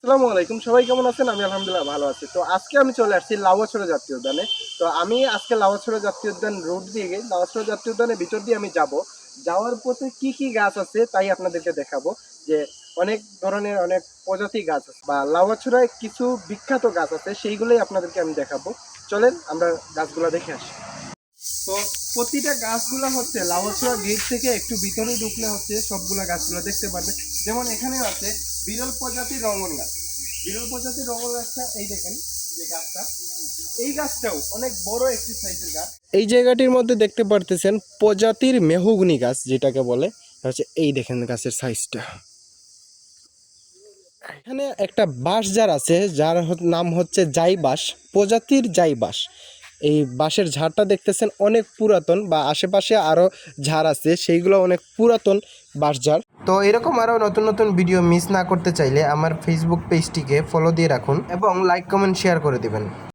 আসসালামু আলাইকুম, সবাই কেমন আছেন? আমি আলহামদুলিল্লাহ ভালো আছি। তো আজকে আমি চলে আসছি লাউয়াছড়া জাতীয় উদ্যানে। তো আমি আজকে লাউয়াছড়া জাতীয় উদ্যান রোড দিয়ে গিয়ে লাউয়াছড়া জাতীয় উদ্যানের ভিতর দিয়ে আমি যাব। যাওয়ার পথে কি কি গাছ আছে তাই আপনাদেরকে দেখাবো। যে অনেক ধরনের অনেক প্রজাতি গাছ আছে বা লাউয়াছড়ায় কিছু বিখ্যাত গাছ আছে, সেইগুলোই আপনাদেরকে আমি দেখাবো। চলেন আমরা গাছগুলো দেখে আসি। তো প্রতিটা গাছগুলো হচ্ছে লাউয়াছড়া গেট থেকে একটু ভিতরে ঢুকলে হচ্ছে সবগুলা গাছগুলো দেখতে পারবে। যেমন এখানে আছে বিরল প্রজাতির রঙ্গন গাছ। বিরল প্রজাতির রঙ্গন গাছটা এই দেখেন, যে গাছটা, এই গাছটাও অনেক বড় একটি সাইজের গাছ। এই জায়গাটির মধ্যে দেখতে পারতেছেন প্রজাতির মেহগনি গাছ যেটাকে বলে, হচ্ছে এই দেখেন গাছের সাইজটা। এখানে একটা বাঁশ ঝাড় আছে, যার নাম হচ্ছে জাই বাঁশ, প্রজাতির জাই বাঁশ। এই বাঁশের ঝাড়টা দেখতেছেন অনেক পুরাতন, বা আশেপাশে আরও ঝাড় আছে সেইগুলো অনেক পুরাতন বাঁশ ঝাড়। তো এরকম আরও নতুন নতুন ভিডিও মিস না করতে চাইলে আমার ফেসবুক পেজটিকে ফলো দিয়ে রাখুন এবং লাইক কমেন্ট শেয়ার করে দেবেন।